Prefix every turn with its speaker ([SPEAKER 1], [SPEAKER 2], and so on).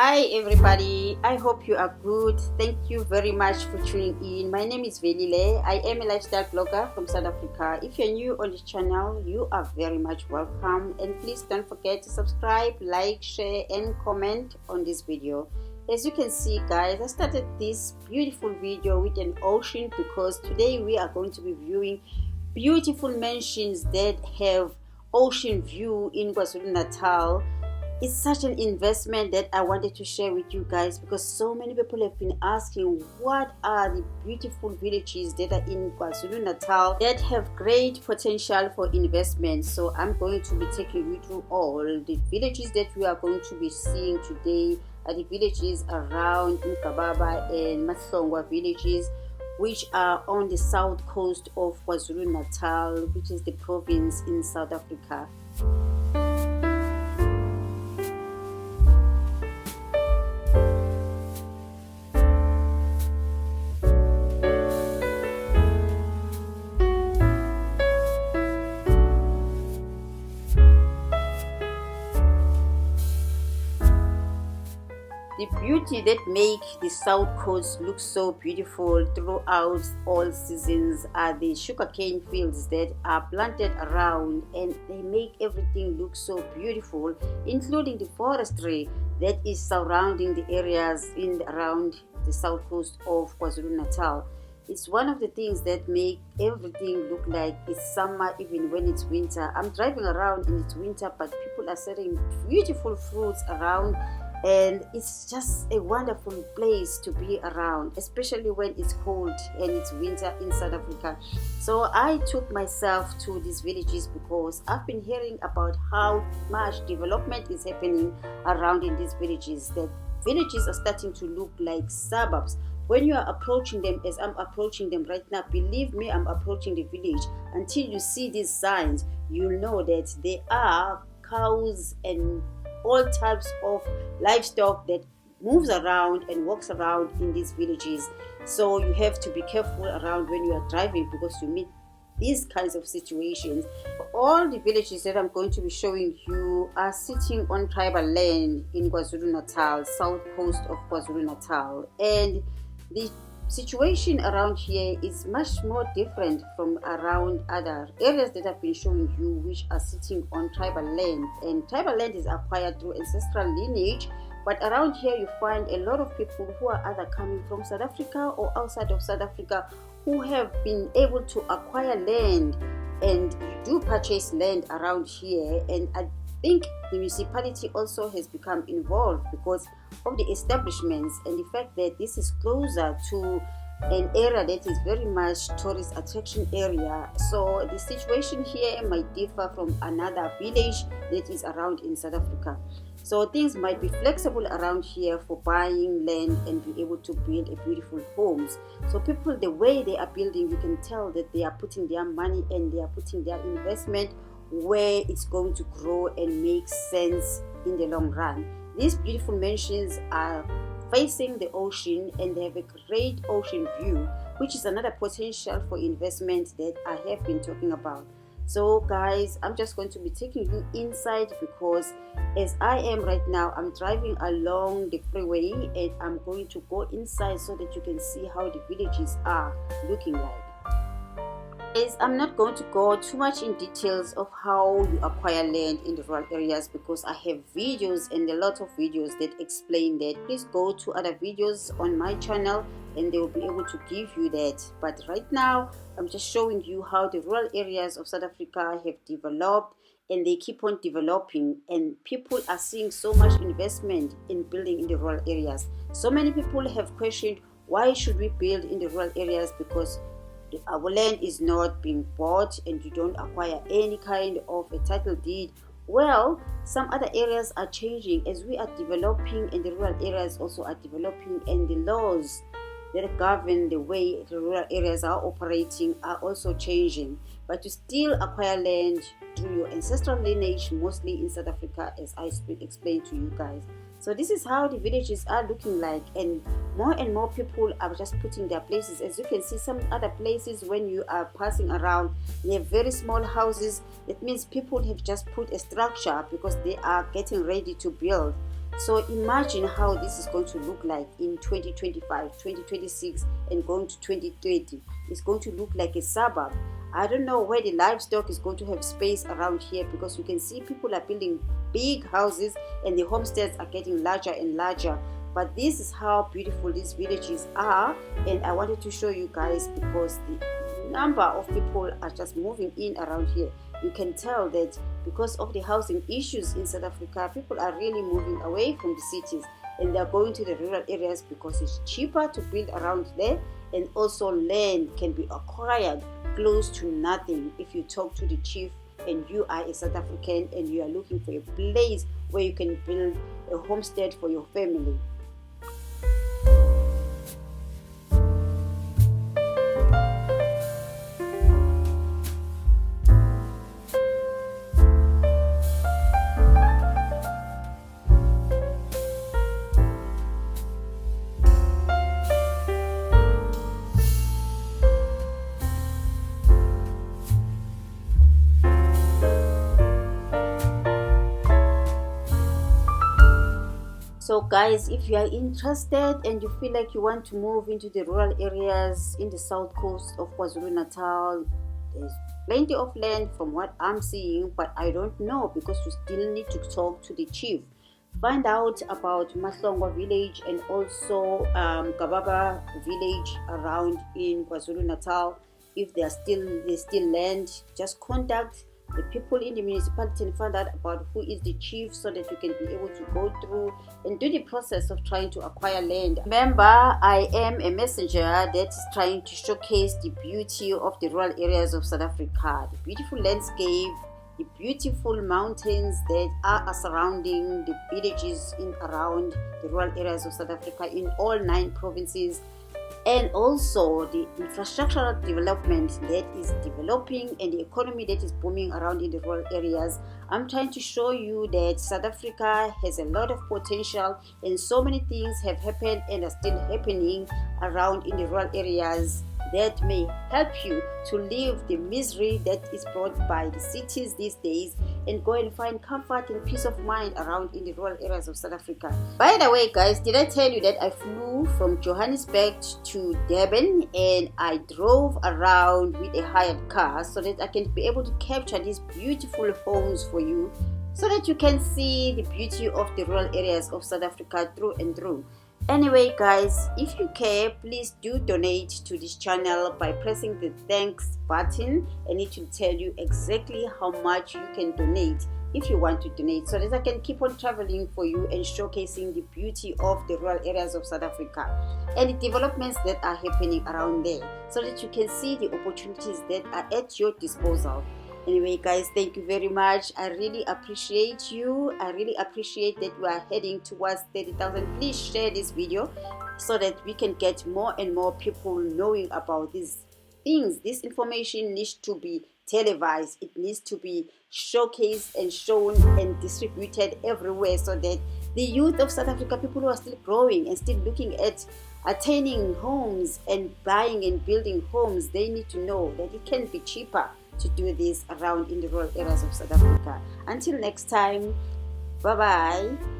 [SPEAKER 1] Hi everybody, I hope you are good. Thank you very much for tuning in. My name is Velile. I am a lifestyle blogger from South Africa. If you're new on this channel, you are very much welcome, and please don't forget to subscribe, like, share and comment on this video. As you can see guys, I started this beautiful video with an ocean because today we are going to be viewing beautiful mansions that have ocean view in KwaZulu Natal. It's such an investment that I wanted to share with you guys because so many people have been asking what are the beautiful villages that are in KwaZulu Natal that have great potential for investment. So I'm going to be taking you through all the villages that we are going to be seeing today. Are the villages around Mgababa and Mahlongwa villages, which are on the south coast of KwaZulu Natal, which is the province in South Africa. The beauty that make the south coast look so beautiful throughout all seasons are the sugarcane fields that are planted around, and they make everything look so beautiful, including the forestry that is surrounding the areas around the south coast of KwaZulu Natal. It's one of the things that make everything look like it's summer even when it's winter. I'm driving around and it's winter, but people are selling beautiful fruits around, and it's just a wonderful place to be around, especially when it's cold and it's winter in South Africa. So I took myself to these villages because I've been hearing about how much development is happening around in these villages, that villages are starting to look like suburbs. When you are approaching them, as I'm approaching them right now, believe me, I'm approaching the village. Until you see these signs, you'll know that there are cows and all types of livestock that moves around and walks around in these villages. So you have to be careful around when you are driving because you meet these kinds of situations. All the villages that I'm going to be showing you are sitting on tribal land in KwaZulu Natal, south coast of KwaZulu Natal, and the situation around here is much more different from around other areas that I've been showing you, which are sitting on tribal land. And tribal land is acquired through ancestral lineage, but around here you find a lot of people who are either coming from South Africa or outside of South Africa who have been able to acquire land and do purchase land around here. And I think the municipality also has become involved because of the establishments and the fact that this is closer to an area that is very much tourist attraction area. So the situation here might differ from another village that is around in South Africa. So things might be flexible around here for buying land and be able to build a beautiful homes. So people, the way they are building, you can tell that they are putting their money and they are putting their investment where it's going to grow and make sense in the long run. These beautiful mansions are facing the ocean and they have a great ocean view, which is another potential for investment that I have been talking about. So guys, I'm just going to be taking you inside because as I am right now, I'm driving along the freeway and I'm going to go inside so that you can see how the villages are looking like. I'm not going to go too much in details of how you acquire land in the rural areas because I have videos and a lot of videos that explain that. Please go to other videos on my channel and they will be able to give you that. But right now I'm just showing you how the rural areas of South Africa have developed, and they keep on developing, and people are seeing so much investment in building in the rural areas. So many people have questioned, why should we build in the rural areas? Because our land is not being bought and you don't acquire any kind of a title deed. Well, some other areas are changing as we are developing, and the rural areas also are developing, and the laws that govern the way the rural areas are operating are also changing. But you still acquire land through your ancestral lineage, mostly in South Africa, as I explained to you guys. So this is how the villages are looking like, and more people are just putting their places. As you can see, some other places when you are passing around, they have very small houses. It means people have just put a structure because they are getting ready to build. So imagine how this is going to look like in 2025, 2026, and going to 2030. It's going to look like a suburb. I don't know where the livestock is going to have space around here, because you can see people are building big houses and the homesteads are getting larger and larger. But this is how beautiful these villages are, and I wanted to show you guys because the number of people are just moving in around here. You can tell that because of the housing issues in South Africa, people are really moving away from the cities and they're going to the rural areas because it's cheaper to build around there, and also land can be acquired close to nothing. If you talk to the chief and you are a South African and you are looking for a place where you can build a homestead for your family. So guys, if you are interested and you feel like you want to move into the rural areas in the south coast of KwaZulu Natal, there's plenty of land from what I'm seeing, but I don't know because you still need to talk to the chief. Find out about Mahlongwa village and also Mgababa village around in KwaZulu Natal. If there's still land, just contact the people in the municipality and find out about who is the chief, so that you can be able to go through and do the process of trying to acquire land. Remember, I am a messenger that is trying to showcase the beauty of the rural areas of South Africa, the beautiful landscape, the beautiful mountains that are surrounding the villages in around the rural areas of South Africa in all 9 provinces, and also the infrastructural development that is developing and the economy that is booming around in the rural areas. I'm trying to show you that South Africa has a lot of potential, and so many things have happened and are still happening around in the rural areas that may help you to leave the misery that is brought by the cities these days and go and find comfort and peace of mind around in the rural areas of South Africa. By the way guys, did I tell you that I flew from Johannesburg to Durban and I drove around with a hired car so that I can be able to capture these beautiful homes for you, so that you can see the beauty of the rural areas of South Africa through and through. Anyway guys, if you care, please do donate to this channel by pressing the thanks button, and it will tell you exactly how much you can donate if you want to donate, so that I can keep on traveling for you and showcasing the beauty of the rural areas of South Africa and the developments that are happening around there, so that you can see the opportunities that are at your disposal. Anyway guys, thank you very much. I really appreciate you. I really appreciate that you are heading towards 30,000. Please share this video so that we can get more and more people knowing about these things. This information needs to be televised. It needs to be showcased and shown and distributed everywhere, so that the youth of South Africa, people who are still growing and still looking at attaining homes and buying and building homes, they need to know that it can be cheaper to do this around in the rural areas of South Africa. Until next time, bye bye.